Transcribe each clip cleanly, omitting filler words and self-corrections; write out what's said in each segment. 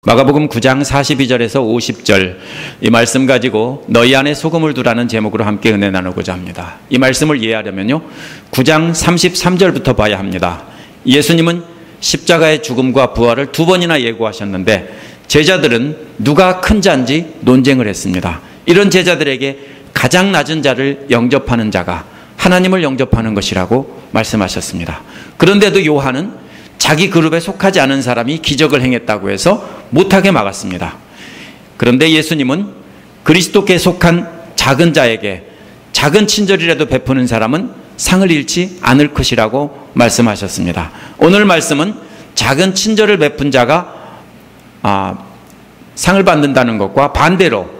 마가복음 9장 42절에서 50절 이 말씀 가지고 너희 안에 소금을 두라는 제목으로 함께 은혜 나누고자 합니다. 이 말씀을 이해하려면요 9장 33절부터 봐야 합니다. 예수님은 십자가의 죽음과 부활을 두 번이나 예고하셨는데 제자들은 누가 큰 자인지 논쟁을 했습니다. 이런 제자들에게 가장 낮은 자를 영접하는 자가 하나님을 영접하는 것이라고 말씀하셨습니다. 그런데도 요한은 자기 그룹에 속하지 않은 사람이 기적을 행했다고 해서 못하게 막았습니다. 그런데 예수님은 그리스도께 속한 작은 자에게 작은 친절이라도 베푸는 사람은 상을 잃지 않을 것이라고 말씀하셨습니다. 오늘 말씀은 작은 친절을 베푼 자가 상을 받는다는 것과 반대로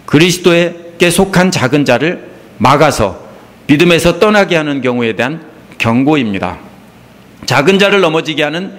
그리스도에게 속한 작은 자를 막아서 믿음에서 떠나게 하는 경우에 대한 경고입니다. 작은 자를 넘어지게 하는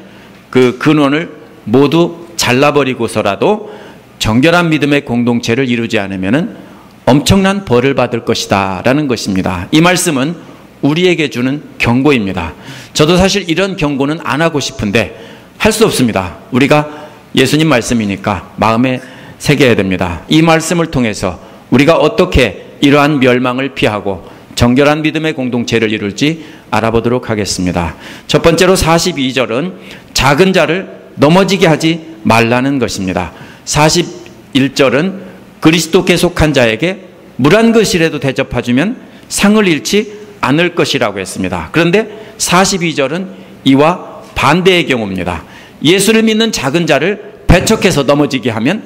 그 근원을 모두 잘라버리고서라도 정결한 믿음의 공동체를 이루지 않으면 엄청난 벌을 받을 것이다 라는 것입니다. 이 말씀은 우리에게 주는 경고입니다. 저도 사실 이런 경고는 안 하고 싶은데 할 수 없습니다. 우리가 예수님 말씀이니까 마음에 새겨야 됩니다. 이 말씀을 통해서 우리가 어떻게 이러한 멸망을 피하고 정결한 믿음의 공동체를 이룰지 알아보도록 하겠습니다. 첫 번째로 42절은 작은 자를 넘어지게 하지 말라는 것입니다. 41절은 그리스도께 속한 자에게 물 한 그릇이라도 대접해주면 상을 잃지 않을 것이라고 했습니다. 그런데 42절은 이와 반대의 경우입니다. 예수를 믿는 작은 자를 배척해서 넘어지게 하면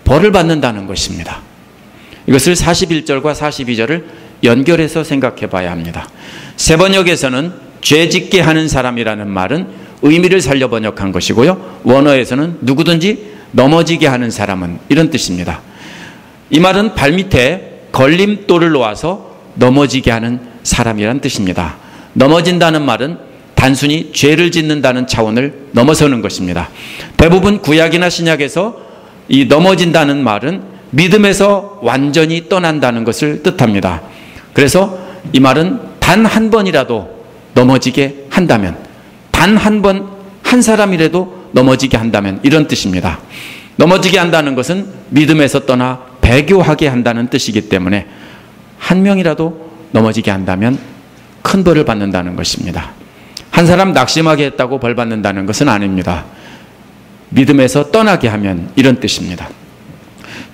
벌을 받는다는 것입니다. 이것을 41절과 42절을 연결해서 생각해 봐야 합니다. 세번역에서는 죄짓게 하는 사람이라는 말은 의미를 살려 번역한 것이고요. 원어에서는 누구든지 넘어지게 하는 사람은 이런 뜻입니다. 이 말은 발밑에 걸림돌을 놓아서 넘어지게 하는 사람이란 뜻입니다. 넘어진다는 말은 단순히 죄를 짓는다는 차원을 넘어서는 것입니다. 대부분 구약이나 신약에서 이 넘어진다는 말은 믿음에서 완전히 떠난다는 것을 뜻합니다. 그래서 이 말은 단 한 번이라도 넘어지게 한다면, 단 한 번 한 사람이라도 넘어지게 한다면 이런 뜻입니다. 넘어지게 한다는 것은 믿음에서 떠나 배교하게 한다는 뜻이기 때문에 한 명이라도 넘어지게 한다면 큰 벌을 받는다는 것입니다. 한 사람 낙심하게 했다고 벌 받는다는 것은 아닙니다. 믿음에서 떠나게 하면 이런 뜻입니다.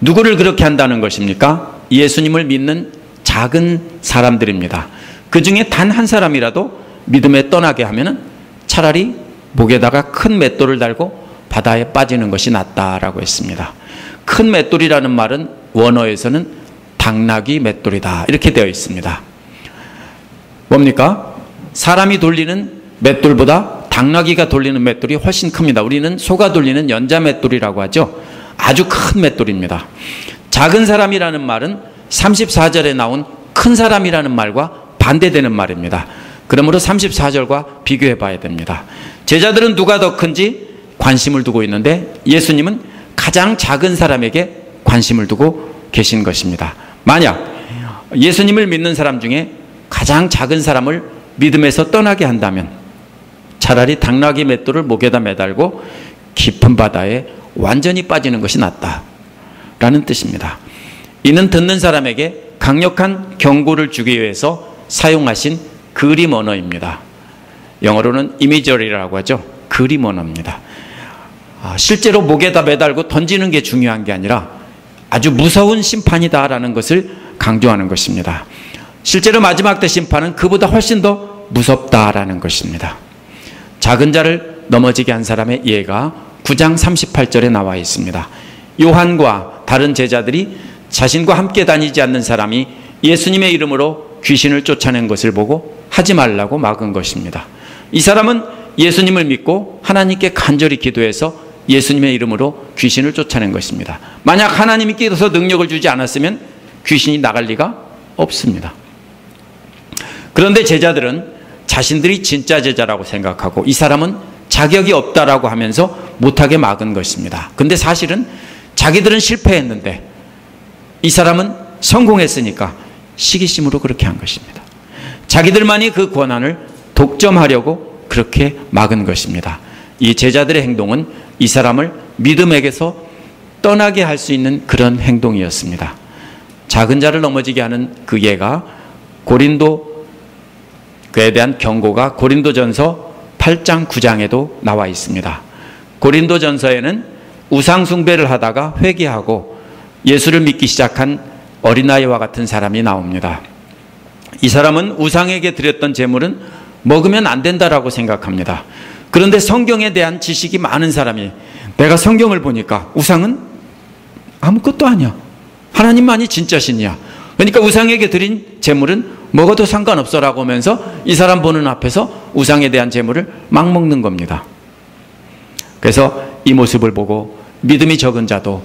누구를 그렇게 한다는 것입니까? 예수님을 믿는 작은 사람들입니다. 그 중에 단 한 사람이라도 믿음에 떠나게 하면 차라리 목에다가 큰 맷돌을 달고 바다에 빠지는 것이 낫다라고 했습니다. 큰 맷돌이라는 말은 원어에서는 당나귀 맷돌이다 이렇게 되어 있습니다. 뭡니까? 사람이 돌리는 맷돌보다 당나귀가 돌리는 맷돌이 훨씬 큽니다. 우리는 소가 돌리는 연자 맷돌이라고 하죠. 아주 큰 맷돌입니다. 작은 사람이라는 말은 34절에 나온 큰 사람이라는 말과 반대되는 말입니다. 그러므로 34절과 비교해 봐야 됩니다. 제자들은 누가 더 큰지 관심을 두고 있는데 예수님은 가장 작은 사람에게 관심을 두고 계신 것입니다. 만약 예수님을 믿는 사람 중에 가장 작은 사람을 믿음에서 떠나게 한다면 차라리 당나귀 맷돌을 목에다 매달고 깊은 바다에 완전히 빠지는 것이 낫다라는 뜻입니다. 이는 듣는 사람에게 강력한 경고를 주기 위해서 사용하신 그림 언어입니다. 영어로는 이미저리라고 하죠. 그림 언어입니다. 실제로 목에다 매달고 던지는 게 중요한 게 아니라 아주 무서운 심판이다라는 것을 강조하는 것입니다. 실제로 마지막 때 심판은 그보다 훨씬 더 무섭다라는 것입니다. 작은 자를 넘어지게 한 사람의 예가 9장 38절에 나와 있습니다. 요한과 다른 제자들이 자신과 함께 다니지 않는 사람이 예수님의 이름으로 귀신을 쫓아낸 것을 보고 하지 말라고 막은 것입니다. 이 사람은 예수님을 믿고 하나님께 간절히 기도해서 예수님의 이름으로 귀신을 쫓아낸 것입니다. 만약 하나님께서 능력을 주지 않았으면 귀신이 나갈 리가 없습니다. 그런데 제자들은 자신들이 진짜 제자라고 생각하고 이 사람은 자격이 없다라고 하면서 못하게 막은 것입니다. 근데 사실은 자기들은 실패했는데 이 사람은 성공했으니까 시기심으로 그렇게 한 것입니다. 자기들만이 그 권한을 독점하려고 그렇게 막은 것입니다. 이 제자들의 행동은 이 사람을 믿음에게서 떠나게 할 수 있는 그런 행동이었습니다. 작은 자를 넘어지게 하는 그 예가 그에 대한 경고가 고린도전서 8장 9장에도 나와 있습니다. 고린도전서에는 우상 숭배를 하다가 회개하고 예수를 믿기 시작한 어린아이와 같은 사람이 나옵니다. 이 사람은 우상에게 드렸던 제물은 먹으면 안 된다라고 생각합니다. 그런데 성경에 대한 지식이 많은 사람이 내가 성경을 보니까 우상은 아무것도 아니야. 하나님만이 진짜 신이야. 그러니까 우상에게 드린 제물은 먹어도 상관없어라고 하면서 이 사람 보는 앞에서 우상에 대한 제물을 막 먹는 겁니다. 그래서 이 모습을 보고 믿음이 적은 자도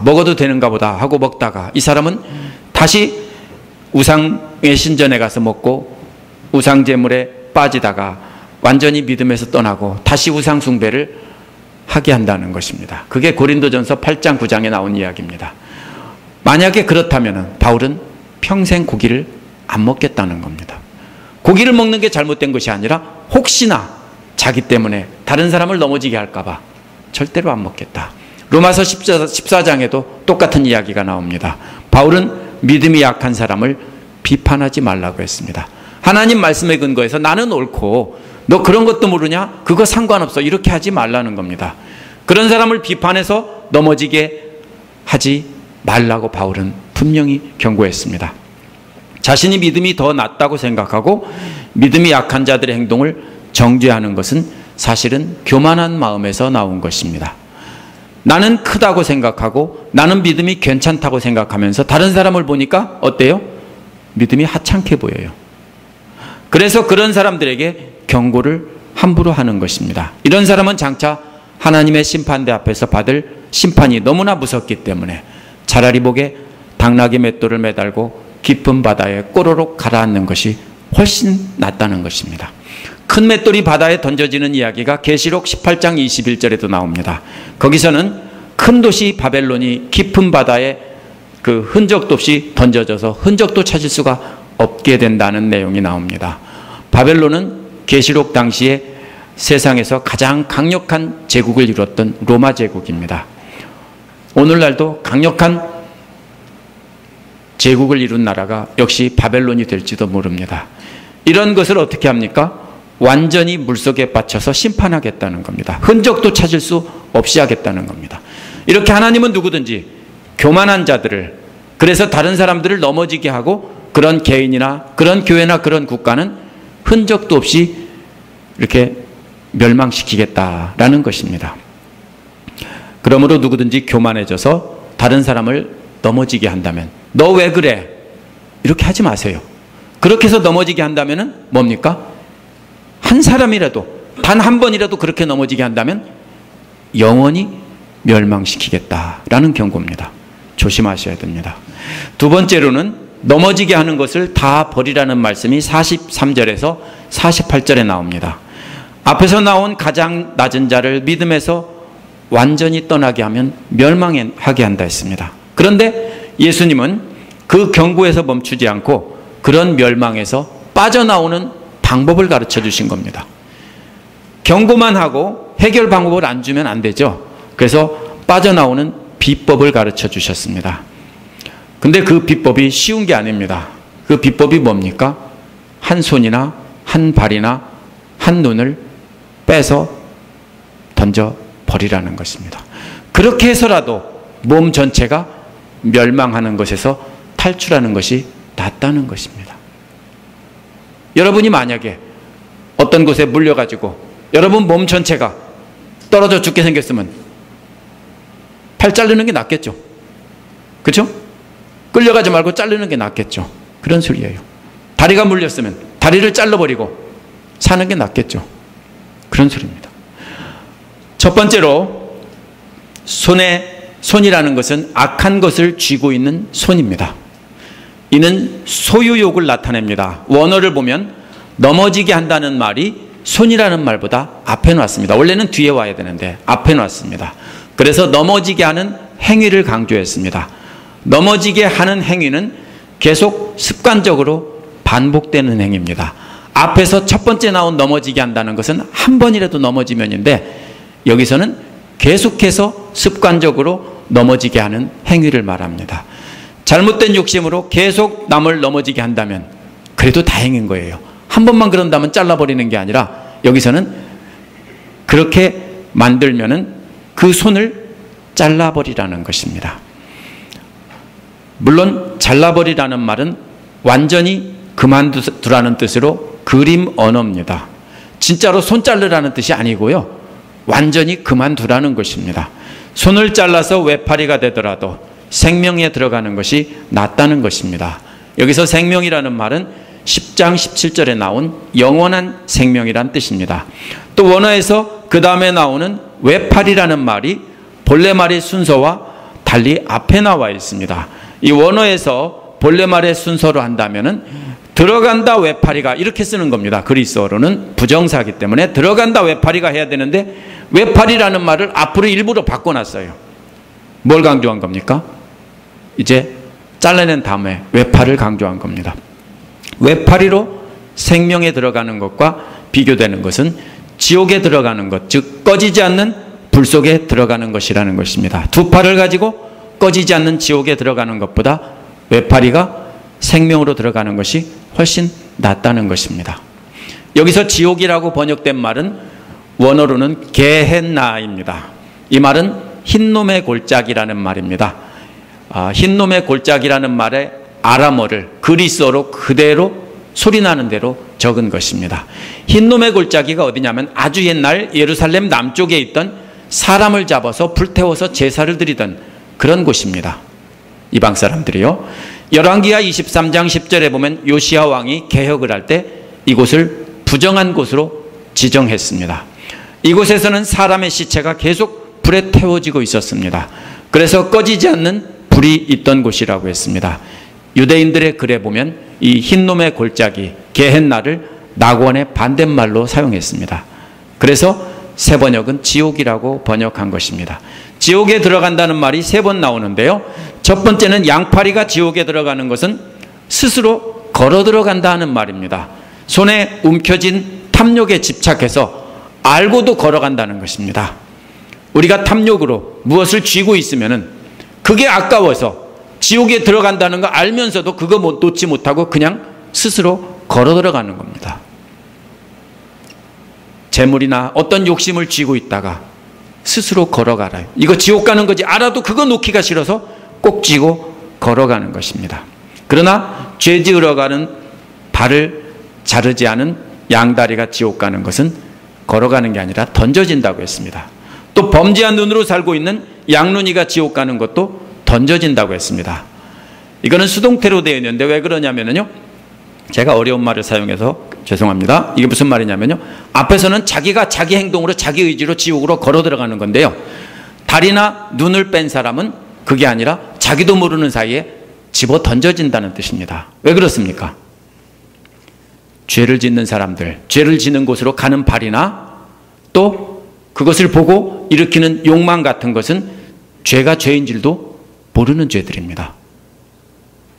먹어도 되는가 보다 하고 먹다가 이 사람은 다시 우상의 신전에 가서 먹고 우상 제물에 빠지다가 완전히 믿음에서 떠나고 다시 우상 숭배를 하게 한다는 것입니다. 그게 고린도전서 8장 9장에 나온 이야기입니다. 만약에 그렇다면 바울은 평생 고기를 안 먹겠다는 겁니다. 고기를 먹는 게 잘못된 것이 아니라 혹시나 자기 때문에 다른 사람을 넘어지게 할까 봐 절대로 안 먹겠다. 로마서 14장에도 똑같은 이야기가 나옵니다. 바울은 믿음이 약한 사람을 비판하지 말라고 했습니다. 하나님 말씀에 근거해서 나는 옳고 너 그런 것도 모르냐? 그거 상관없어. 이렇게 하지 말라는 겁니다. 그런 사람을 비판해서 넘어지게 하지 말라고 바울은 분명히 경고했습니다. 자신이 믿음이 더 낫다고 생각하고 믿음이 약한 자들의 행동을 정죄하는 것은 사실은 교만한 마음에서 나온 것입니다. 나는 크다고 생각하고 나는 믿음이 괜찮다고 생각하면서 다른 사람을 보니까 어때요? 믿음이 하찮게 보여요. 그래서 그런 사람들에게 경고를 함부로 하는 것입니다. 이런 사람은 장차 하나님의 심판대 앞에서 받을 심판이 너무나 무섭기 때문에 차라리 목에 당나귀 맷돌을 매달고 깊은 바다에 꼬로록 가라앉는 것이 훨씬 낫다는 것입니다. 큰 맷돌이 바다에 던져지는 이야기가 계시록 18장 21절에도 나옵니다. 거기서는 큰 도시 바벨론이 깊은 바다에 그 흔적도 없이 던져져서 흔적도 찾을 수가 없게 된다는 내용이 나옵니다. 바벨론은 계시록 당시에 세상에서 가장 강력한 제국을 이뤘던 로마 제국입니다. 오늘날도 강력한 제국을 이룬 나라가 역시 바벨론이 될지도 모릅니다. 이런 것을 어떻게 합니까? 완전히 물속에 빠쳐서 심판하겠다는 겁니다. 흔적도 찾을 수 없이 하겠다는 겁니다. 이렇게 하나님은 누구든지 교만한 자들을, 그래서 다른 사람들을 넘어지게 하고 그런 개인이나 그런 교회나 그런 국가는 흔적도 없이 이렇게 멸망시키겠다라는 것입니다. 그러므로 누구든지 교만해져서 다른 사람을 넘어지게 한다면 너 왜 그래? 이렇게 하지 마세요. 그렇게 해서 넘어지게 한다면 뭡니까? 한 사람이라도 단 한 번이라도 그렇게 넘어지게 한다면 영원히 멸망시키겠다라는 경고입니다. 조심하셔야 됩니다. 두 번째로는 넘어지게 하는 것을 다 버리라는 말씀이 43절에서 48절에 나옵니다. 앞에서 나온 가장 낮은 자를 믿음에서 완전히 떠나게 하면 멸망하게 한다 했습니다. 그런데 예수님은 그 경고에서 멈추지 않고 그런 멸망에서 빠져나오는 방법을 가르쳐 주신 겁니다. 경고만 하고 해결 방법을 안 주면 안 되죠. 그래서 빠져나오는 비법을 가르쳐 주셨습니다. 근데 그 비법이 쉬운 게 아닙니다. 그 비법이 뭡니까? 한 손이나 한 발이나 한 눈을 빼서 던져 버리라는 것입니다. 그렇게 해서라도 몸 전체가 멸망하는 것에서 탈출하는 것이 낫다는 것입니다. 여러분이 만약에 어떤 곳에 물려가지고 여러분 몸 전체가 떨어져 죽게 생겼으면 팔 자르는 게 낫겠죠. 그렇죠? 끌려가지 말고 자르는 게 낫겠죠. 그런 소리예요. 다리가 물렸으면 다리를 잘라버리고 사는 게 낫겠죠. 그런 소리입니다. 첫 번째로 손이라는 것은 악한 것을 쥐고 있는 손입니다. 이는 소유욕을 나타냅니다. 원어를 보면 넘어지게 한다는 말이 손이라는 말보다 앞에 놨습니다. 원래는 뒤에 와야 되는데 앞에 놨습니다. 그래서 넘어지게 하는 행위를 강조했습니다. 넘어지게 하는 행위는 계속 습관적으로 반복되는 행위입니다. 앞에서 첫 번째 나온 넘어지게 한다는 것은 한 번이라도 넘어지면인데 여기서는 계속해서 습관적으로 넘어지게 하는 행위를 말합니다. 잘못된 욕심으로 계속 남을 넘어지게 한다면 그래도 다행인 거예요. 한 번만 그런다면 잘라버리는 게 아니라 여기서는 그렇게 만들면은 그 손을 잘라버리라는 것입니다. 물론 잘라버리라는 말은 완전히 그만두라는 뜻으로 그림 언어입니다. 진짜로 손 자르라는 뜻이 아니고요. 완전히 그만두라는 것입니다. 손을 잘라서 외파리가 되더라도 생명에 들어가는 것이 낫다는 것입니다. 여기서 생명이라는 말은 10장 17절에 나온 영원한 생명이란 뜻입니다. 또 원어에서 그 다음에 나오는 외파리라는 말이 본래 말의 순서와 달리 앞에 나와 있습니다. 이 원어에서 본래 말의 순서로 한다면은 들어간다 외파리가 이렇게 쓰는 겁니다. 그리스어로는 부정사기 때문에 들어간다 외파리가 해야 되는데 외파리라는 말을 앞으로 일부러 바꿔놨어요. 뭘 강조한 겁니까? 이제 잘라낸 다음에 외파를 강조한 겁니다. 외파리로 생명에 들어가는 것과 비교되는 것은 지옥에 들어가는 것, 즉 꺼지지 않는 불 속에 들어가는 것이라는 것입니다. 두 팔을 가지고 꺼지지 않는 지옥에 들어가는 것보다 외파리가 생명으로 들어가는 것이 훨씬 낫다는 것입니다. 여기서 지옥이라고 번역된 말은 원어로는 게헨나입니다. 이 말은 흰놈의 골짜기라는 말입니다. 흰놈의 골짜기라는 말의 아람어를 그리스어로 그대로 소리나는 대로 적은 것입니다. 흰놈의 골짜기가 어디냐면 아주 옛날 예루살렘 남쪽에 있던 사람을 잡아서 불태워서 제사를 드리던 그런 곳입니다. 이방 사람들이요. 열왕기하 23장 10절에 보면 요시야 왕이 개혁을 할 때 이곳을 부정한 곳으로 지정했습니다. 이곳에서는 사람의 시체가 계속 불에 태워지고 있었습니다. 그래서 꺼지지 않는 불이 있던 곳이라고 했습니다. 유대인들의 글에 보면 이 흰놈의 골짜기 게헨나를 낙원의 반대말로 사용했습니다. 그래서 새 번역은 지옥이라고 번역한 것입니다. 지옥에 들어간다는 말이 3번 나오는데요. 첫 번째는 양파리가 지옥에 들어가는 것은 스스로 걸어 들어간다 하는 말입니다. 손에 움켜진 탐욕에 집착해서 알고도 걸어간다는 것입니다. 우리가 탐욕으로 무엇을 쥐고 있으면은 그게 아까워서 지옥에 들어간다는 거 알면서도 그거 놓지 못하고 그냥 스스로 걸어 들어가는 겁니다. 재물이나 어떤 욕심을 쥐고 있다가 스스로 걸어가라요. 이거 지옥 가는 거지 알아도 그거 놓기가 싫어서 꼭 쥐고 걸어가는 것입니다. 그러나 죄 지으러 가는 발을 자르지 않은 양다리가 지옥 가는 것은 걸어가는 게 아니라 던져진다고 했습니다. 또 범죄한 눈으로 살고 있는 양눈이가 지옥 가는 것도 던져진다고 했습니다. 이거는 수동태로 되어 있는데 왜 그러냐면요. 제가 어려운 말을 사용해서 죄송합니다. 이게 무슨 말이냐면요. 앞에서는 자기가 자기 행동으로 자기 의지로 지옥으로 걸어 들어가는 건데요. 다리나 눈을 뺀 사람은 그게 아니라 자기도 모르는 사이에 집어 던져진다는 뜻입니다. 왜 그렇습니까? 죄를 짓는 사람들, 죄를 짓는 곳으로 가는 발이나 또 그것을 보고 일으키는 욕망 같은 것은 죄가 죄인 줄도 모르는 죄들입니다.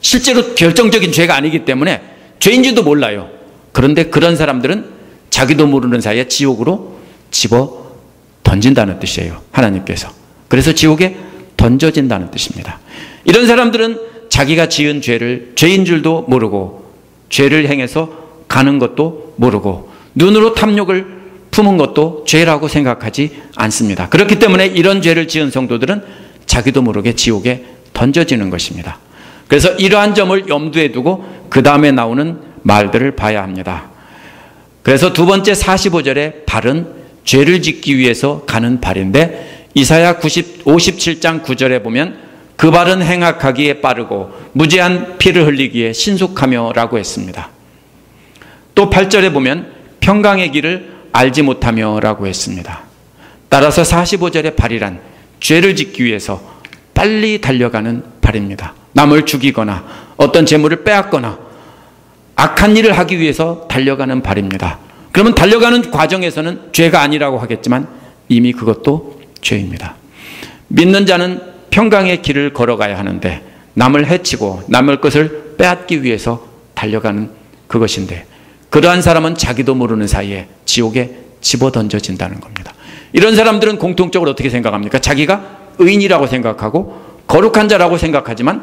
실제로 결정적인 죄가 아니기 때문에 죄인 줄도 몰라요. 그런데 그런 사람들은 자기도 모르는 사이에 지옥으로 집어 던진다는 뜻이에요. 하나님께서. 그래서 지옥에 던져진다는 뜻입니다. 이런 사람들은 자기가 지은 죄를 죄인 줄도 모르고 죄를 행해서 가는 것도 모르고 눈으로 탐욕을 품은 것도 죄라고 생각하지 않습니다. 그렇기 때문에 이런 죄를 지은 성도들은 자기도 모르게 지옥에 던져지는 것입니다. 그래서 이러한 점을 염두에 두고 그 다음에 나오는 말들을 봐야 합니다. 그래서 두 번째 45절의 발은 죄를 짓기 위해서 가는 발인데 이사야 57장 9절에 보면 그 발은 행악하기에 빠르고 무죄한 피를 흘리기에 신속하며 라고 했습니다. 또 8절에 보면 평강의 길을 알지 못하며 라고 했습니다. 따라서 45절의 발이란 죄를 짓기 위해서 빨리 달려가는 발입니다. 남을 죽이거나 어떤 재물을 빼앗거나 악한 일을 하기 위해서 달려가는 발입니다. 그러면 달려가는 과정에서는 죄가 아니라고 하겠지만 이미 그것도 죄입니다. 믿는 자는 평강의 길을 걸어가야 하는데 남을 해치고 남의 것을 빼앗기 위해서 달려가는 그것인데 그러한 사람은 자기도 모르는 사이에 지옥에 집어던져진다는 겁니다. 이런 사람들은 공통적으로 어떻게 생각합니까? 자기가 의인이라고 생각하고 거룩한 자라고 생각하지만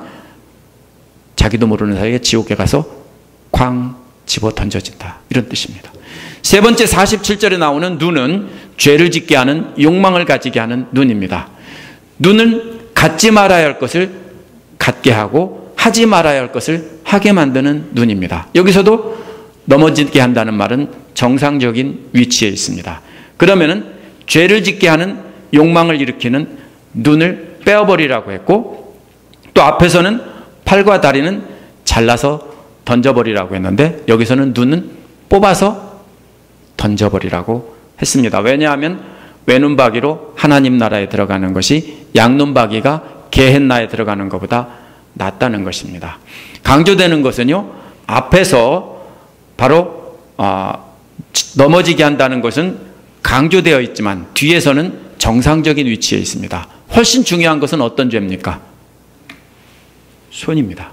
자기도 모르는 사이에 지옥에 가서 쾅 집어 던져진다. 이런 뜻입니다. 세 번째 47절에 나오는 눈은 죄를 짓게 하는 욕망을 가지게 하는 눈입니다. 눈은 갖지 말아야 할 것을 갖게 하고 하지 말아야 할 것을 하게 만드는 눈입니다. 여기서도 넘어지게 한다는 말은 정상적인 위치에 있습니다. 그러면은 죄를 짓게 하는 욕망을 일으키는 눈을 빼어버리라고 했고, 또 앞에서는 팔과 다리는 잘라서 던져버리라고 했는데 여기서는 눈은 뽑아서 던져버리라고 했습니다. 왜냐하면 외눈박이로 하나님 나라에 들어가는 것이 양눈박이가 게헨나에 들어가는 것보다 낫다는 것입니다. 강조되는 것은요, 앞에서 바로 넘어지게 한다는 것은 강조되어 있지만 뒤에서는 정상적인 위치에 있습니다. 훨씬 중요한 것은 어떤 죄입니까? 손입니다.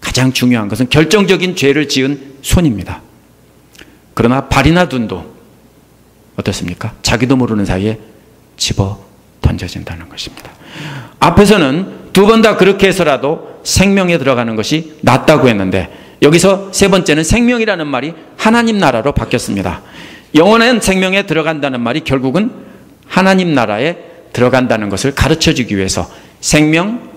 가장 중요한 것은 결정적인 죄를 지은 손입니다. 그러나 발이나 눈도 어떻습니까? 자기도 모르는 사이에 집어 던져진다는 것입니다. 앞에서는 두 번 다 그렇게 해서라도 생명에 들어가는 것이 낫다고 했는데 여기서 세 번째는 생명이라는 말이 하나님 나라로 바뀌었습니다. 영원한 생명에 들어간다는 말이 결국은 하나님 나라에 들어간다는 것을 가르쳐주기 위해서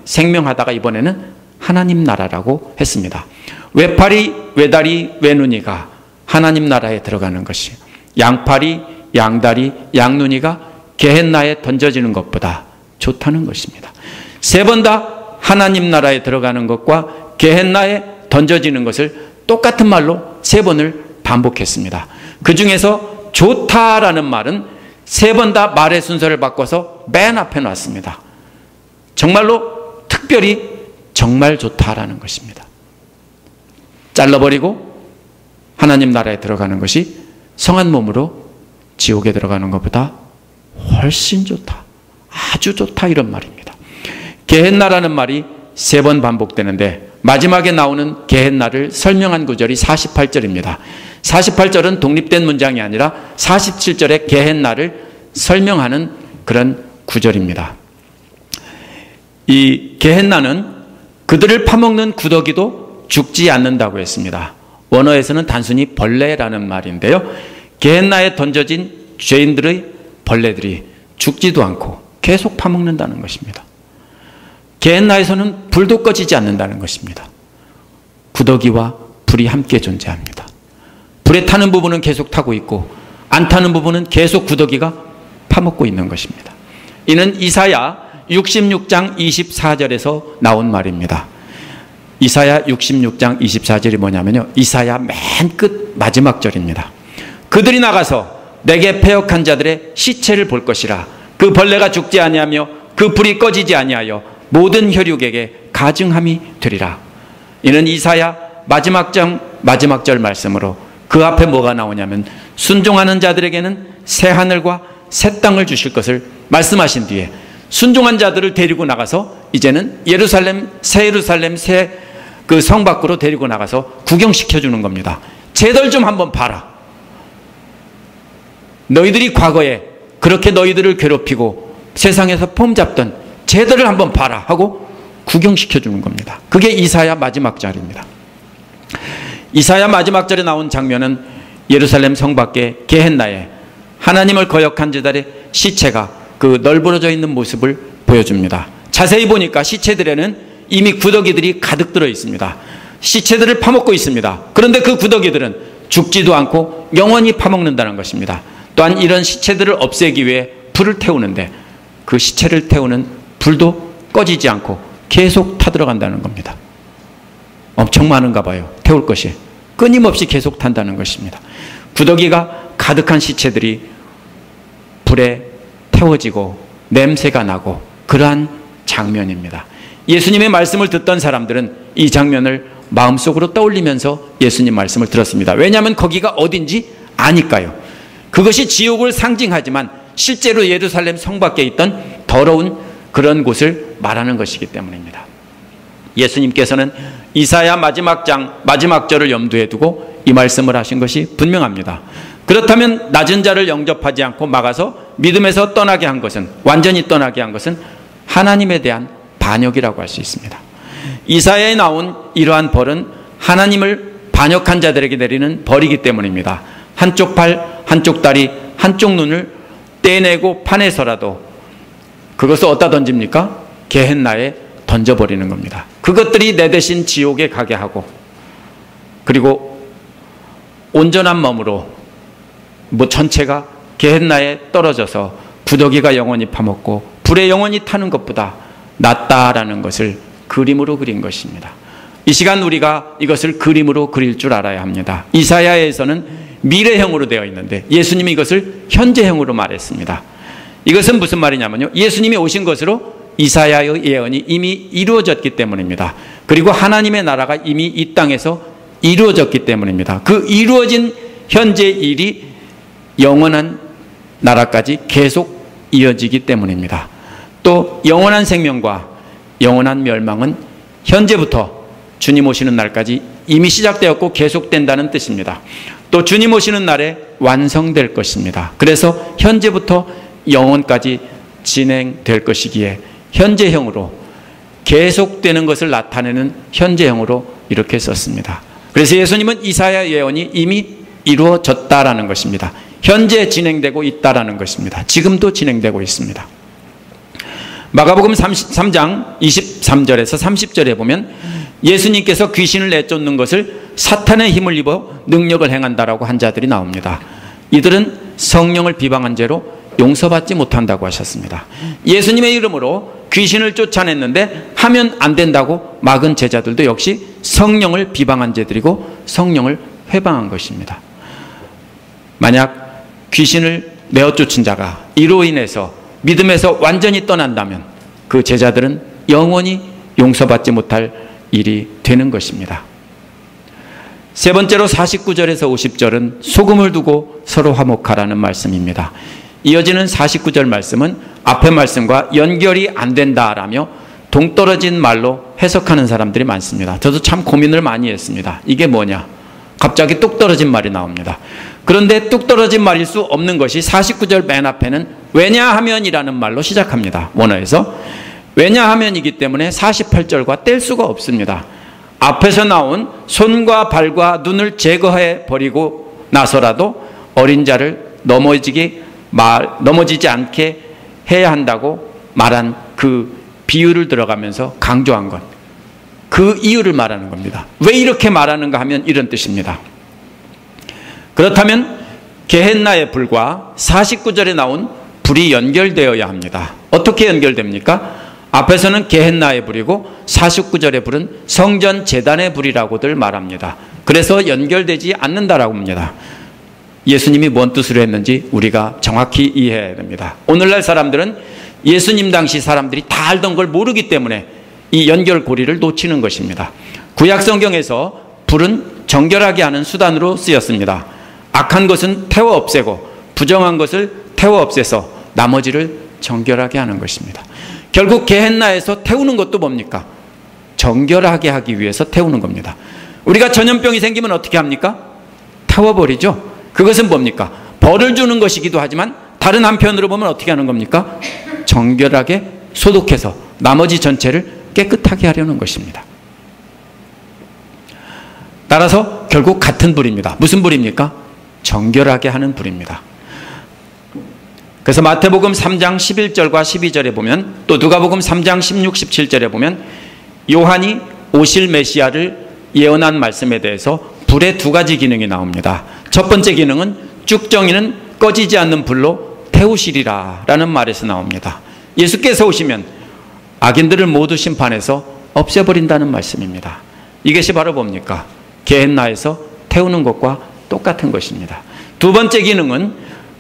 생명하다가 이번에는 하나님 나라라고 했습니다. 외팔이, 외다리, 외눈이가 하나님 나라에 들어가는 것이, 양팔이, 양다리, 양눈이가 게헨나에 던져지는 것보다 좋다는 것입니다. 세 번 다 하나님 나라에 들어가는 것과 게헨나에 던져지는 것을 똑같은 말로 세 번을 반복했습니다. 그 중에서 좋다라는 말은 세 번 다 말의 순서를 바꿔서 맨 앞에 놨습니다. 정말로 특별히 정말 좋다라는 것입니다. 잘라버리고 하나님 나라에 들어가는 것이 성한 몸으로 지옥에 들어가는 것보다 훨씬 좋다, 아주 좋다, 이런 말입니다. 게헨나라는 말이 세 번 반복되는데 마지막에 나오는 게헨나를 설명한 구절이 48절입니다. 48절은 독립된 문장이 아니라 47절의 게헨나를 설명하는 그런 구절입니다. 이 게헨나는 그들을 파먹는 구더기도 죽지 않는다고 했습니다. 원어에서는 단순히 벌레라는 말인데요, 게헨나에 던져진 죄인들의 벌레들이 죽지도 않고 계속 파먹는다는 것입니다. 게헨나에서는 불도 꺼지지 않는다는 것입니다. 구더기와 불이 함께 존재합니다. 불에 타는 부분은 계속 타고 있고 안 타는 부분은 계속 구더기가 파먹고 있는 것입니다. 이는 이사야 66장 24절에서 나온 말입니다. 이사야 66장 24절이 뭐냐면요, 이사야 맨 끝 마지막 절입니다. 그들이 나가서 내게 패역한 자들의 시체를 볼 것이라. 그 벌레가 죽지 아니하며 그 불이 꺼지지 아니하여 모든 혈육에게 가증함이 되리라. 이는 이사야 마지막 장 마지막 절 말씀으로 그 앞에 뭐가 나오냐면 순종하는 자들에게는 새 하늘과 새 땅을 주실 것을 말씀하신 뒤에 순종한 자들을 데리고 나가서 이제는 예루살렘, 새 그 성 밖으로 데리고 나가서 구경시켜 주는 겁니다. 쟤들 좀 한번 봐라. 너희들이 과거에 그렇게 너희들을 괴롭히고 세상에서 폼 잡던 쟤들을 한번 봐라 하고 구경시켜 주는 겁니다. 그게 이사야 마지막 절입니다. 이사야 마지막 절에 나온 장면은 예루살렘 성 밖에 게헨나에 하나님을 거역한 자들의 시체가 그 널브러져 있는 모습을 보여줍니다. 자세히 보니까 시체들에는 이미 구더기들이 가득 들어 있습니다. 시체들을 파먹고 있습니다. 그런데 그 구더기들은 죽지도 않고 영원히 파먹는다는 것입니다. 또한 이런 시체들을 없애기 위해 불을 태우는데 그 시체를 태우는 불도 꺼지지 않고 계속 타들어간다는 겁니다. 엄청 많은가 봐요. 태울 것이 끊임없이 계속 탄다는 것입니다. 구더기가 가득한 시체들이 불에 태워지고 냄새가 나고 그러한 장면입니다. 예수님의 말씀을 듣던 사람들은 이 장면을 마음속으로 떠올리면서 예수님 말씀을 들었습니다. 왜냐하면 거기가 어딘지 아니까요. 그것이 지옥을 상징하지만 실제로 예루살렘 성 밖에 있던 더러운 그런 곳을 말하는 것이기 때문입니다. 예수님께서는 이사야 마지막 장 마지막 절을 염두에 두고 이 말씀을 하신 것이 분명합니다. 그렇다면 낮은 자를 영접하지 않고 막아서 믿음에서 떠나게 한 것은, 완전히 떠나게 한 것은 하나님에 대한 반역이라고 할 수 있습니다. 이사야에 나온 이러한 벌은 하나님을 반역한 자들에게 내리는 벌이기 때문입니다. 한쪽 팔, 한쪽 다리, 한쪽 눈을 떼내고 파내서라도 그것을 어디다 던집니까? 게헨나에 던져버리는 겁니다. 그것들이 내 대신 지옥에 가게 하고, 그리고 온전한 몸으로 전체가 게헨나에 떨어져서 구더기가 영원히 파먹고 불에 영원히 타는 것보다 낫다라는 것을 그림으로 그린 것입니다. 이 시간 우리가 이것을 그림으로 그릴 줄 알아야 합니다. 이사야에서는 미래형으로 되어 있는데 예수님이 이것을 현재형으로 말했습니다. 이것은 무슨 말이냐면요, 예수님이 오신 것으로 이사야의 예언이 이미 이루어졌기 때문입니다. 그리고 하나님의 나라가 이미 이 땅에서 이루어졌기 때문입니다. 그 이루어진 현재 일이 영원한 나라까지 계속 이어지기 때문입니다. 또 영원한 생명과 영원한 멸망은 현재부터 주님 오시는 날까지 이미 시작되었고 계속된다는 뜻입니다. 또 주님 오시는 날에 완성될 것입니다. 그래서 현재부터 영원까지 진행될 것이기에 현재형으로 계속되는 것을 나타내는 현재형으로 이렇게 썼습니다. 그래서 예수님은 이사야 예언이 이미 이루어졌다라는 것입니다. 현재 진행되고 있다라는 것입니다. 지금도 진행되고 있습니다. 마가복음 33장 23절에서 30절에 보면 예수님께서 귀신을 내쫓는 것을 사탄의 힘을 입어 능력을 행한다라고 한 자들이 나옵니다. 이들은 성령을 비방한 죄로 용서받지 못한다고 하셨습니다. 예수님의 이름으로 귀신을 쫓아냈는데 하면 안 된다고 막은 제자들도 역시 성령을 비방한 죄들이고 성령을 회방한 것입니다. 만약 귀신을 내어 쫓은 자가 이로 인해서 믿음에서 완전히 떠난다면 그 제자들은 영원히 용서받지 못할 일이 되는 것입니다. 세 번째로 49절에서 50절은 소금을 두고 서로 화목하라는 말씀입니다. 이어지는 49절 말씀은 앞의 말씀과 연결이 안 된다라며 동떨어진 말로 해석하는 사람들이 많습니다. 저도 참 고민을 많이 했습니다. 이게 뭐냐? 갑자기 뚝 떨어진 말이 나옵니다. 그런데 뚝 떨어진 말일 수 없는 것이 49절 맨 앞에는 왜냐하면이라는 말로 시작합니다. 원어에서. 왜냐하면이기 때문에 48절과 뗄 수가 없습니다. 앞에서 나온 손과 발과 눈을 제거해 버리고 나서라도 어린 자를 넘어지지 않게 해야 한다고 말한 그 비유를 들어가면서 강조한 것, 그 이유를 말하는 겁니다. 왜 이렇게 말하는가 하면 이런 뜻입니다. 그렇다면 게헨나의 불과 49절에 나온 불이 연결되어야 합니다. 어떻게 연결됩니까? 앞에서는 게헨나의 불이고 49절의 불은 성전 제단의 불이라고들 말합니다. 그래서 연결되지 않는다라고 합니다. 예수님이 뭔 뜻으로 했는지 우리가 정확히 이해해야 됩니다. 오늘날 사람들은 예수님 당시 사람들이 다 알던 걸 모르기 때문에 이 연결고리를 놓치는 것입니다. 구약 성경에서 불은 정결하게 하는 수단으로 쓰였습니다. 악한 것은 태워 없애고 부정한 것을 태워 없애서 나머지를 정결하게 하는 것입니다. 결국 게헨나에서 태우는 것도 뭡니까? 정결하게 하기 위해서 태우는 겁니다. 우리가 전염병이 생기면 어떻게 합니까? 태워버리죠. 그것은 뭡니까? 벌을 주는 것이기도 하지만 다른 한편으로 보면 어떻게 하는 겁니까? 정결하게 소독해서 나머지 전체를 깨끗하게 하려는 것입니다. 따라서 결국 같은 불입니다. 무슨 불입니까? 정결하게 하는 불입니다. 그래서 마태복음 3장 11절과 12절에 보면, 또 누가복음 3장 16, 17절에 보면 요한이 오실 메시아를 예언한 말씀에 대해서 불의 두 가지 기능이 나옵니다. 첫 번째 기능은 쭉정이는 꺼지지 않는 불로 태우시리라 라는 말에서 나옵니다. 예수께서 오시면 악인들을 모두 심판해서 없애버린다는 말씀입니다. 이것이 바로 뭡니까? 게헨나에서 태우는 것과 똑같은 것입니다. 두 번째 기능은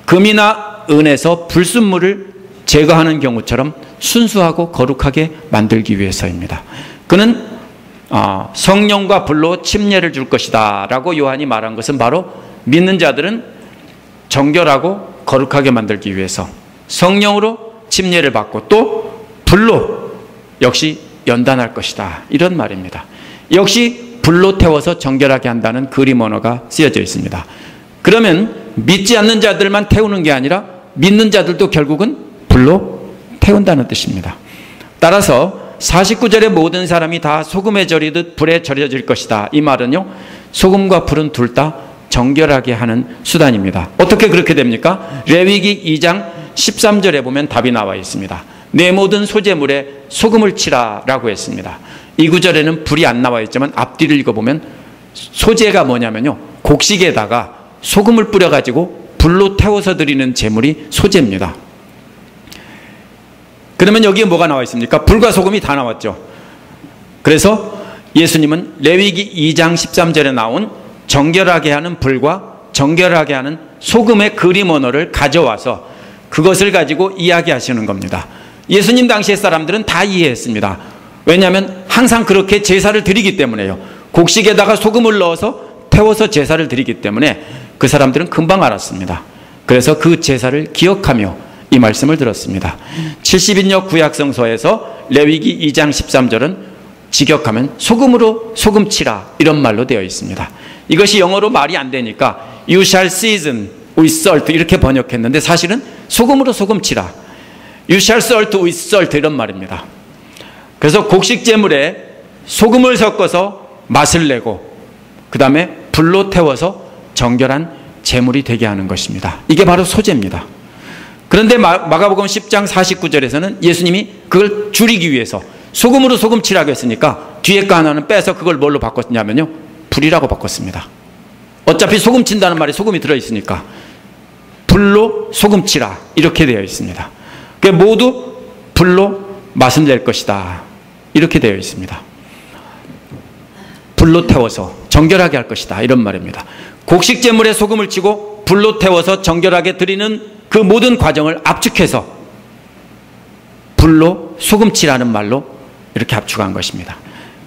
금이나 은에서 불순물을 제거하는 경우처럼 순수하고 거룩하게 만들기 위해서입니다. 그는 성령과 불로 침례를 줄 것이다 라고 요한이 말한 것은 바로 믿는 자들은 정결하고 거룩하게 만들기 위해서 성령으로 침례를 받고 또 불로 역시 연단할 것이다, 이런 말입니다. 역시 불로 태워서 정결하게 한다는 그림 언어가 쓰여져 있습니다. 그러면 믿지 않는 자들만 태우는 게 아니라 믿는 자들도 결국은 불로 태운다는 뜻입니다. 따라서 49절에 모든 사람이 다 소금에 절이듯 불에 절여질 것이다. 이 말은요, 소금과 불은 둘 다 정결하게 하는 수단입니다. 어떻게 그렇게 됩니까? 레위기 2장 13절에 보면 답이 나와 있습니다. 내 모든 소재물에 소금을 치라 라고 했습니다. 이 구절에는 불이 안 나와 있지만 앞뒤를 읽어보면 소재가 뭐냐면요, 곡식에다가 소금을 뿌려가지고 불로 태워서 드리는 제물이 소재입니다. 그러면 여기에 뭐가 나와 있습니까? 불과 소금이 다 나왔죠. 그래서 예수님은 레위기 2장 13절에 나온 정결하게 하는 불과 정결하게 하는 소금의 그림 언어를 가져와서 그것을 가지고 이야기하시는 겁니다. 예수님 당시의 사람들은 다 이해했습니다. 왜냐하면 항상 그렇게 제사를 드리기 때문에요. 곡식에다가 소금을 넣어서 태워서 제사를 드리기 때문에 그 사람들은 금방 알았습니다. 그래서 그 제사를 기억하며 이 말씀을 들었습니다. 70인역 구약성서에서 레위기 2장 13절은 직역하면 소금으로 소금치라 이런 말로 되어 있습니다. 이것이 영어로 말이 안 되니까 You shall season with salt 이렇게 번역했는데 사실은 소금으로 소금치라, You shall salt with salt 이런 말입니다. 그래서 곡식 제물에 소금을 섞어서 맛을 내고 그 다음에 불로 태워서 정결한 제물이 되게 하는 것입니다. 이게 바로 소재입니다. 그런데 마가복음 10장 49절에서는 예수님이 그걸 줄이기 위해서 소금으로 소금치라고 했으니까 뒤에 거 하나는 빼서 그걸 뭘로 바꿨냐면요, 불이라고 바꿨습니다. 어차피 소금친다는 말에 소금이 들어있으니까 불로 소금치라 이렇게 되어 있습니다. 그러니까 모두 불로 맛을 낼 것이다 이렇게 되어 있습니다. 불로 태워서 정결하게 할 것이다 이런 말입니다. 곡식 제물에 소금을 치고 불로 태워서 정결하게 드리는 그 모든 과정을 압축해서 불로 소금치라는 말로 이렇게 압축한 것입니다.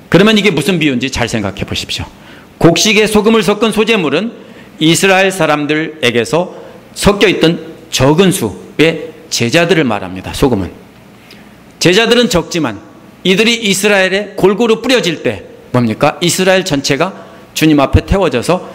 그러면 이게 무슨 비유인지 잘 생각해 보십시오. 곡식에 소금을 섞은 소재물은 이스라엘 사람들에게서 섞여 있던 적은 수의 제자들을 말합니다. 소금은 제자들은 적지만 이들이 이스라엘에 골고루 뿌려질 때 뭡니까? 이스라엘 전체가 주님 앞에 태워져서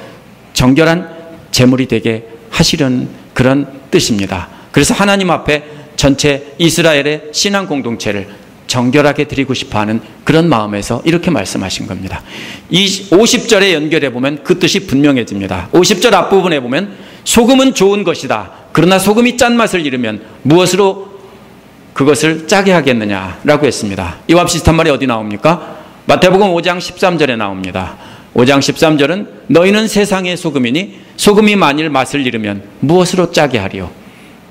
정결한 제물이 되게 하시려는 그런 뜻입니다. 그래서 하나님 앞에 전체 이스라엘의 신앙 공동체를 정결하게 드리고 싶어하는 그런 마음에서 이렇게 말씀하신 겁니다. 이 50절에 연결해 보면 그 뜻이 분명해집니다. 50절 앞부분에 보면 소금은 좋은 것이다. 그러나 소금이 짠맛을 잃으면 무엇으로 그것을 짜게 하겠느냐라고 했습니다. 이와 비슷한 말이 어디 나옵니까? 마태복음 5장 13절에 나옵니다. 5장 13절은 너희는 세상의 소금이니 소금이 만일 맛을 잃으면 무엇으로 짜게 하리요.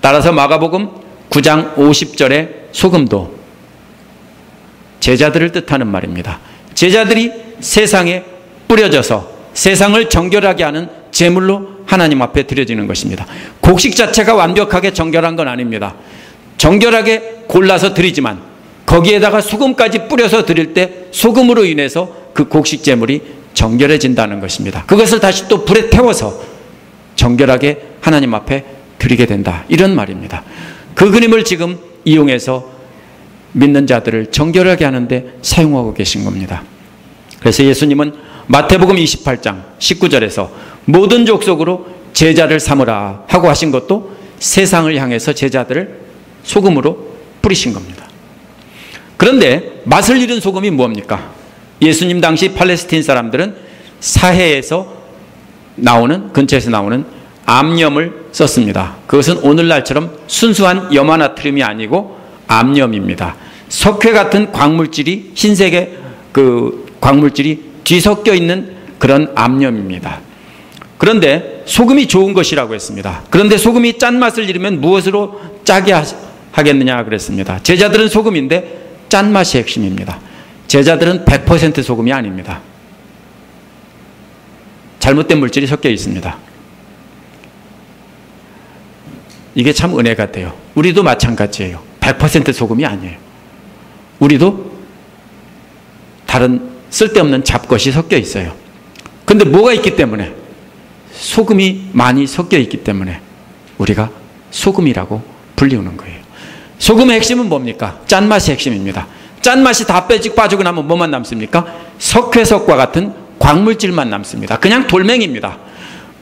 따라서 마가복음 9장 50절의 소금도 제자들을 뜻하는 말입니다. 제자들이 세상에 뿌려져서 세상을 정결하게 하는 제물로 하나님 앞에 드려지는 것입니다. 곡식 자체가 완벽하게 정결한 건 아닙니다. 정결하게 골라서 드리지만 거기에다가 소금까지 뿌려서 드릴 때 소금으로 인해서 그 곡식 제물이 정결해진다는 것입니다. 그것을 다시 또 불에 태워서 정결하게 하나님 앞에 드리게 된다 이런 말입니다. 그 그림을 지금 이용해서 믿는 자들을 정결하게 하는데 사용하고 계신 겁니다. 그래서 예수님은 마태복음 28장 19절에서 모든 족속으로 제자를 삼으라 하고 하신 것도 세상을 향해서 제자들을 소금으로 뿌리신 겁니다. 그런데 맛을 잃은 소금이 뭡니까? 예수님 당시 팔레스틴 사람들은 사해에서 나오는, 근처에서 나오는 암염을 썼습니다. 그것은 오늘날처럼 순수한 염화나트륨이 아니고 암염입니다. 석회 같은 광물질이, 흰색의 그 광물질이 뒤섞여 있는 그런 암염입니다. 그런데 소금이 좋은 것이라고 했습니다. 그런데 소금이 짠맛을 잃으면 무엇으로 짜게 하겠느냐 그랬습니다. 제자들은 소금인데 짠맛이 핵심입니다. 제자들은 100% 소금이 아닙니다. 잘못된 물질이 섞여 있습니다. 이게 참 은혜 같아요. 우리도 마찬가지예요. 100% 소금이 아니에요. 우리도 다른 쓸데없는 잡것이 섞여 있어요. 근데 뭐가 있기 때문에? 소금이 많이 섞여 있기 때문에 우리가 소금이라고 불리우는 거예요. 소금의 핵심은 뭡니까? 짠맛이 핵심입니다. 짠맛이 다 빠지고 나면 뭐만 남습니까? 석회석과 같은 광물질만 남습니다. 그냥 돌멩이입니다.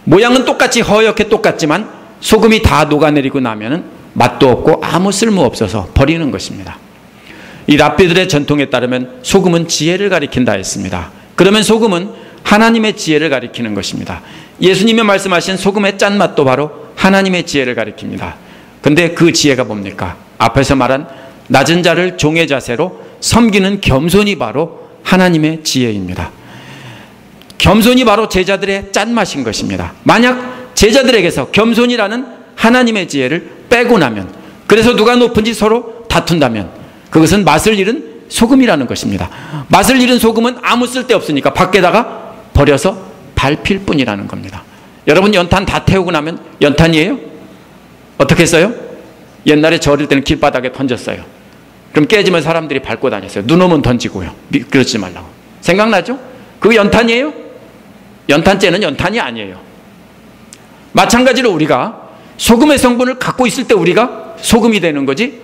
모양은 똑같이 허옇게 똑같지만 소금이 다 녹아내리고 나면은 맛도 없고 아무 쓸모 없어서 버리는 것입니다. 이 랍비들의 전통에 따르면 소금은 지혜를 가리킨다 했습니다. 그러면 소금은 하나님의 지혜를 가리키는 것입니다. 예수님이 말씀하신 소금의 짠맛도 바로 하나님의 지혜를 가리킵니다. 근데 그 지혜가 뭡니까? 앞에서 말한 낮은 자를 종의 자세로 섬기는 겸손이 바로 하나님의 지혜입니다. 겸손이 바로 제자들의 짠맛인 것입니다. 만약 제자들에게서 겸손이라는 하나님의 지혜를 빼고 나면, 그래서 누가 높은지 서로 다툰다면 그것은 맛을 잃은 소금이라는 것입니다. 맛을 잃은 소금은 아무 쓸데 없으니까 밖에다가 버려서 밟힐 뿐이라는 겁니다. 여러분, 연탄 다 태우고 나면 연탄이에요? 어떻게 했어요? 옛날에 저 어릴 때는 길바닥에 던졌어요. 그럼 깨지면 사람들이 밟고 다녔어요. 눈 오면 던지고요. 그러지 말라고. 생각나죠? 그거 연탄이에요? 연탄재는 연탄이 아니에요. 마찬가지로 우리가 소금의 성분을 갖고 있을 때 우리가 소금이 되는 거지,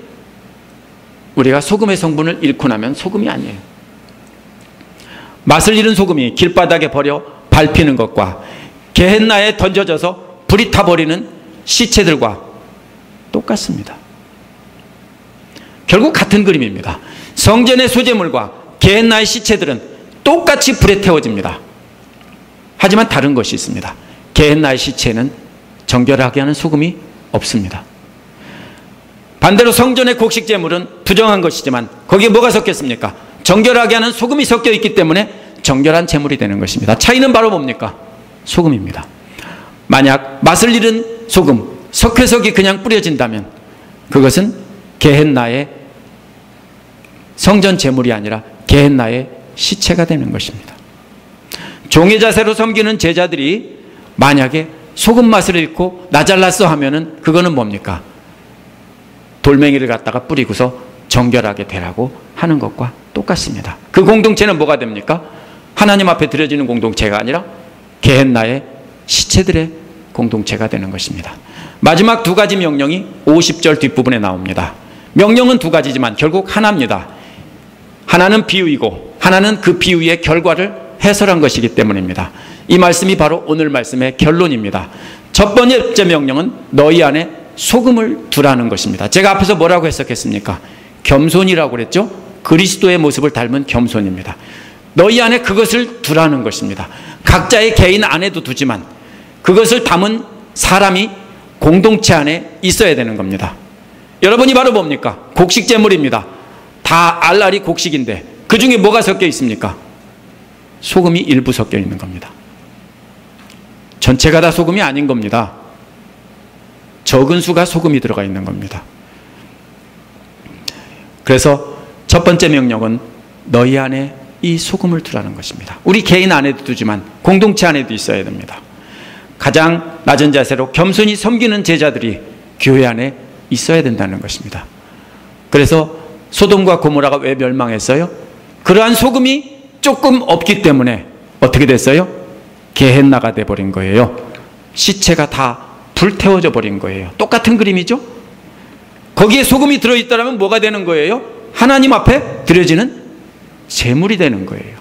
우리가 소금의 성분을 잃고 나면 소금이 아니에요. 맛을 잃은 소금이 길바닥에 버려 밟히는 것과 게헨나에 던져져서 불이 타버리는 시체들과 똑같습니다. 결국 같은 그림입니다. 성전의 소재물과 게헨나의 시체들은 똑같이 불에 태워집니다. 하지만 다른 것이 있습니다. 게헨나의 시체는 정결하게 하는 소금이 없습니다. 반대로 성전의 곡식 제물은 부정한 것이지만 거기에 뭐가 섞였습니까? 정결하게 하는 소금이 섞여 있기 때문에 정결한 제물이 되는 것입니다. 차이는 바로 뭡니까? 소금입니다. 만약 맛을 잃은 소금, 석회석이 그냥 뿌려진다면 그것은 게헨나의 성전 제물이 아니라 게헨나의 시체가 되는 것입니다. 종의 자세로 섬기는 제자들이 만약에 소금 맛을 잃고 나 잘났어 하면은 그거는 뭡니까? 돌멩이를 갖다가 뿌리고서 정결하게 되라고 하는 것과 똑같습니다. 그 공동체는 뭐가 됩니까? 하나님 앞에 드려지는 공동체가 아니라 게헨나의 시체들의 공동체가 되는 것입니다. 마지막 두 가지 명령이 50절 뒷부분에 나옵니다. 명령은 두 가지지만 결국 하나입니다. 하나는 비유이고 하나는 그 비유의 결과를 해설한 것이기 때문입니다. 이 말씀이 바로 오늘 말씀의 결론입니다. 첫 번째 명령은 너희 안에 소금을 두라는 것입니다. 제가 앞에서 뭐라고 해석했습니까? 겸손이라고 그랬죠? 그리스도의 모습을 닮은 겸손입니다. 너희 안에 그것을 두라는 것입니다. 각자의 개인 안에도 두지만 그것을 담은 사람이 공동체 안에 있어야 되는 겁니다. 여러분이 바로 뭡니까? 곡식 제물입니다. 다 알알이 곡식인데 그 중에 뭐가 섞여 있습니까? 소금이 일부 섞여 있는 겁니다. 전체가 다 소금이 아닌 겁니다. 적은 수가 소금이 들어가 있는 겁니다. 그래서 첫 번째 명령은 너희 안에 이 소금을 두라는 것입니다. 우리 개인 안에도 두지만 공동체 안에도 있어야 됩니다. 가장 낮은 자세로 겸손히 섬기는 제자들이 교회 안에 있어야 된다는 것입니다. 그래서 소돔과 고모라가 왜 멸망했어요? 그러한 소금이 조금 없기 때문에 어떻게 됐어요? 게헨나가 돼버린 거예요. 시체가 다 불태워져 버린 거예요. 똑같은 그림이죠? 거기에 소금이 들어있다면 뭐가 되는 거예요? 하나님 앞에 드려지는 제물이 되는 거예요.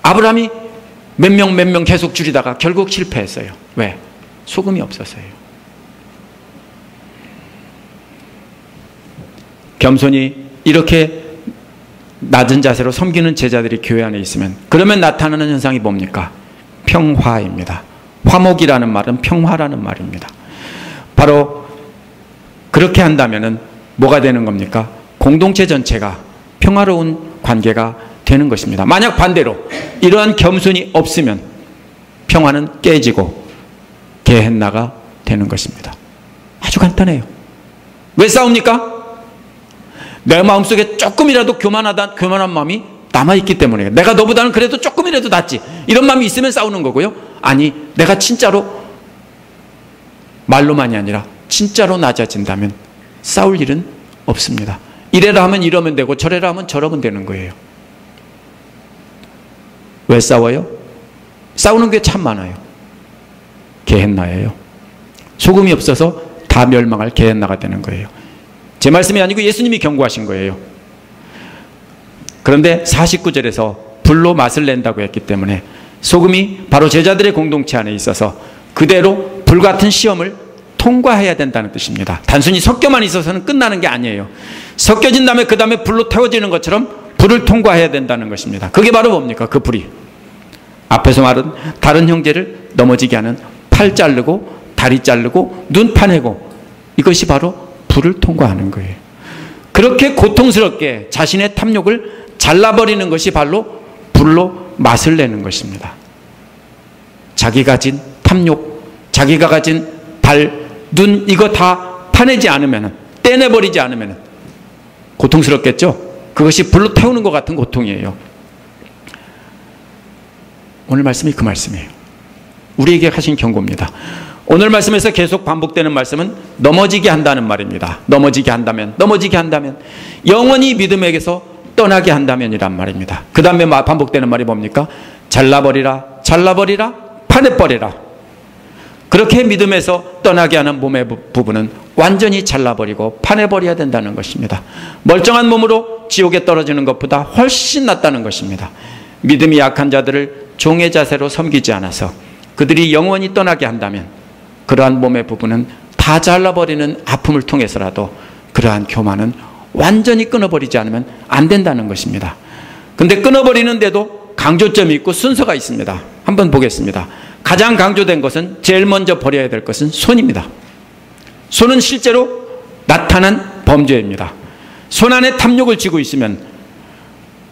아브라함이 몇 명 계속 줄이다가 결국 실패했어요. 왜? 소금이 없어서요. 겸손히 이렇게 낮은 자세로 섬기는 제자들이 교회 안에 있으면 그러면 나타나는 현상이 뭡니까? 평화입니다. 화목이라는 말은 평화라는 말입니다. 바로 그렇게 한다면 뭐가 되는 겁니까? 공동체 전체가 평화로운 관계가 되는 것입니다. 만약 반대로 이러한 겸손이 없으면 평화는 깨지고 게헨나가 되는 것입니다. 아주 간단해요. 왜 싸웁니까? 내 마음속에 조금이라도 교만한 마음이 남아있기 때문에 내가 너보다는 그래도 조금이라도 낫지 이런 마음이 있으면 싸우는 거고요. 아니 내가 진짜로 말로만이 아니라 진짜로 낮아진다면 싸울 일은 없습니다. 이래라 하면 이러면 되고 저래라 하면 저러면 되는 거예요. 왜 싸워요? 싸우는 게 참 많아요. 게헨나예요. 소금이 없어서 다 멸망할 게헨나가 되는 거예요. 제 말씀이 아니고 예수님이 경고하신 거예요. 그런데 49절에서 불로 맛을 낸다고 했기 때문에 소금이 바로 제자들의 공동체 안에 있어서 그대로 불같은 시험을 통과해야 된다는 뜻입니다. 단순히 섞여만 있어서는 끝나는 게 아니에요. 섞여진 다음에 그 다음에 불로 태워지는 것처럼 불을 통과해야 된다는 것입니다. 그게 바로 뭡니까? 그 불이. 앞에서 말은 다른 형제를 넘어지게 하는 팔 자르고 다리 자르고 눈 파내고, 이것이 바로 불을 통과하는 거예요. 그렇게 고통스럽게 자신의 탐욕을 잘라버리는 것이 바로 불로 맛을 내는 것입니다. 자기가 가진 탐욕, 자기가 가진 발, 눈, 이거 다 파내지 않으면, 떼내버리지 않으면 고통스럽겠죠? 그것이 불로 태우는 것 같은 고통이에요. 오늘 말씀이 그 말씀이에요. 우리에게 하신 경고입니다. 오늘 말씀에서 계속 반복되는 말씀은 넘어지게 한다는 말입니다. 넘어지게 한다면, 넘어지게 한다면, 영원히 믿음에게서 떠나게 한다면이란 말입니다. 그 다음에 반복되는 말이 뭡니까? 잘라버리라, 잘라버리라, 파내버리라. 그렇게 믿음에서 떠나게 하는 몸의 부분은 완전히 잘라버리고 파내버려야 된다는 것입니다. 멀쩡한 몸으로 지옥에 떨어지는 것보다 훨씬 낫다는 것입니다. 믿음이 약한 자들을 종의 자세로 섬기지 않아서 그들이 영원히 떠나게 한다면 그러한 몸의 부분은 다 잘라버리는 아픔을 통해서라도 그러한 교만은 완전히 끊어버리지 않으면 안 된다는 것입니다. 근데 끊어버리는데도 강조점이 있고 순서가 있습니다. 한번 보겠습니다. 가장 강조된 것은, 제일 먼저 버려야 될 것은 손입니다. 손은 실제로 나타난 범죄입니다. 손 안에 탐욕을 쥐고 있으면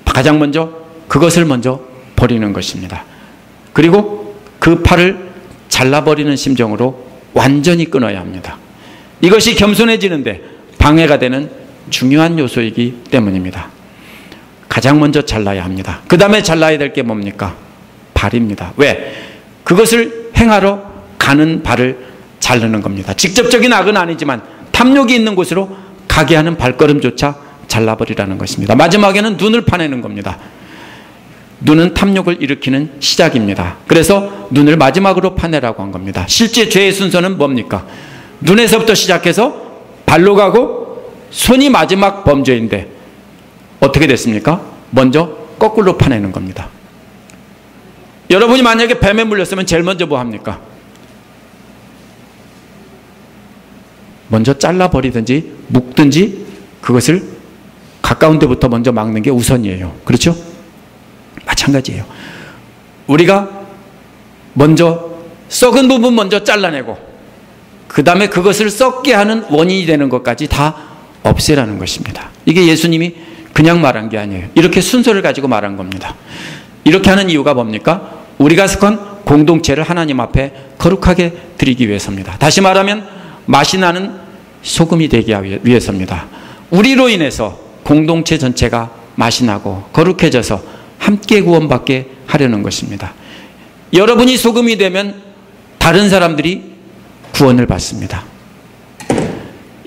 가장 먼저 그것을 먼저 버리는 것입니다. 그리고 그 팔을 잘라버리는 심정으로 완전히 끊어야 합니다. 이것이 겸손해지는데 방해가 되는 중요한 요소이기 때문입니다. 가장 먼저 잘라야 합니다. 그 다음에 잘라야 될 게 뭡니까? 발입니다. 왜? 그것을 행하러 가는 발을 자르는 겁니다. 직접적인 악은 아니지만 탐욕이 있는 곳으로 가게 하는 발걸음조차 잘라버리라는 것입니다. 마지막에는 눈을 파내는 겁니다. 눈은 탐욕을 일으키는 시작입니다. 그래서 눈을 마지막으로 파내라고 한 겁니다. 실제 죄의 순서는 뭡니까? 눈에서부터 시작해서 발로 가고 손이 마지막 범죄인데 어떻게 됐습니까? 먼저 거꾸로 파내는 겁니다. 여러분이 만약에 뱀에 물렸으면 제일 먼저 뭐 합니까? 먼저 잘라버리든지 묶든지 그것을 가까운 데부터 먼저 막는 게 우선이에요. 그렇죠? 마찬가지예요. 우리가 먼저 썩은 부분 먼저 잘라내고 그 다음에 그것을 썩게 하는 원인이 되는 것까지 다 없애라는 것입니다. 이게 예수님이 그냥 말한 게 아니에요. 이렇게 순서를 가지고 말한 겁니다. 이렇게 하는 이유가 뭡니까? 우리가 속한 공동체를 하나님 앞에 거룩하게 드리기 위해서입니다. 다시 말하면 맛이 나는 소금이 되기 위해서입니다. 우리로 인해서 공동체 전체가 맛이 나고 거룩해져서 함께 구원받게 하려는 것입니다. 여러분이 소금이 되면 다른 사람들이 구원을 받습니다.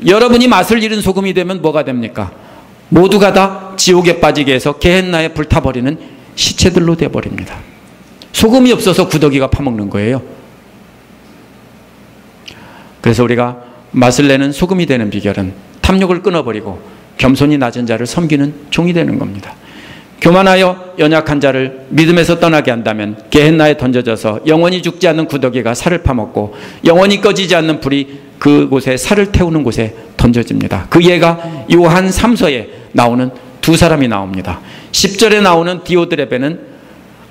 여러분이 맛을 잃은 소금이 되면 뭐가 됩니까? 모두가 다 지옥에 빠지게 해서 게헨나에 불타버리는 시체들로 되어버립니다. 소금이 없어서 구더기가 파먹는 거예요. 그래서 우리가 맛을 내는 소금이 되는 비결은 탐욕을 끊어버리고 겸손히 낮은 자를 섬기는 종이 되는 겁니다. 교만하여 연약한 자를 믿음에서 떠나게 한다면 게헨나에 던져져서 영원히 죽지 않는 구더기가 살을 파먹고 영원히 꺼지지 않는 불이 그곳에 살을 태우는 곳에 던져집니다. 그 예가 요한 3서에 나오는 두 사람이 나옵니다. 10절에 나오는 디오드레베는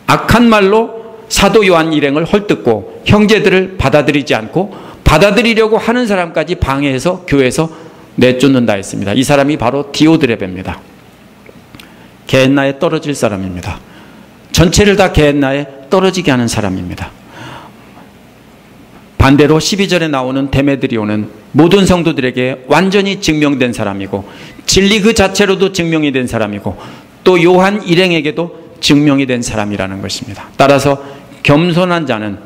악한 말로 사도 요한 일행을 헐뜯고 형제들을 받아들이지 않고 받아들이려고 하는 사람까지 방해해서 교회에서 내쫓는다 했습니다. 이 사람이 바로 디오드레베입니다. 게헨나에 떨어질 사람입니다. 전체를 다 게헨나에 떨어지게 하는 사람입니다. 반대로 12절에 나오는 데메드리오는 모든 성도들에게 완전히 증명된 사람이고 진리 그 자체로도 증명이 된 사람이고 또 요한 일행에게도 증명이 된 사람이라는 것입니다. 따라서 겸손한 자는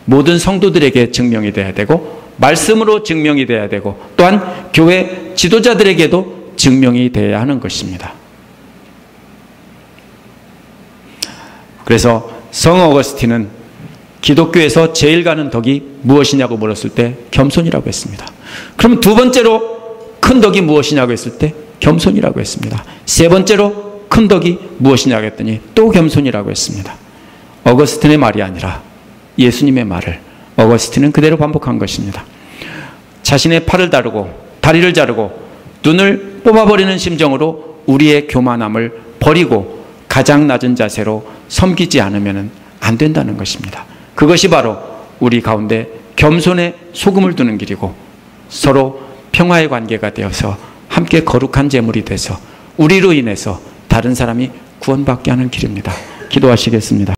모든 성도들에게 증명이 돼야 되고 말씀으로 증명이 돼야 되고 또한 교회 지도자들에게도 증명이 돼야 하는 것입니다. 그래서 성 어거스틴은 기독교에서 제일 가는 덕이 무엇이냐고 물었을 때 겸손이라고 했습니다. 그럼 두 번째로 큰 덕이 무엇이냐고 했을 때 겸손이라고 했습니다. 세 번째로 큰 덕이 무엇이냐고 했더니 또 겸손이라고 했습니다. 어거스틴의 말이 아니라 예수님의 말을 어거스틴은 그대로 반복한 것입니다. 자신의 팔을 다르고 다리를 자르고 눈을 뽑아버리는 심정으로 우리의 교만함을 버리고 가장 낮은 자세로 섬기지 않으면 안 된다는 것입니다. 그것이 바로 우리 가운데 겸손에 소금을 두는 길이고 서로 평화의 관계가 되어서 함께 거룩한 제물이 돼서 우리로 인해서 다른 사람이 구원받게 하는 길입니다. 기도하시겠습니다.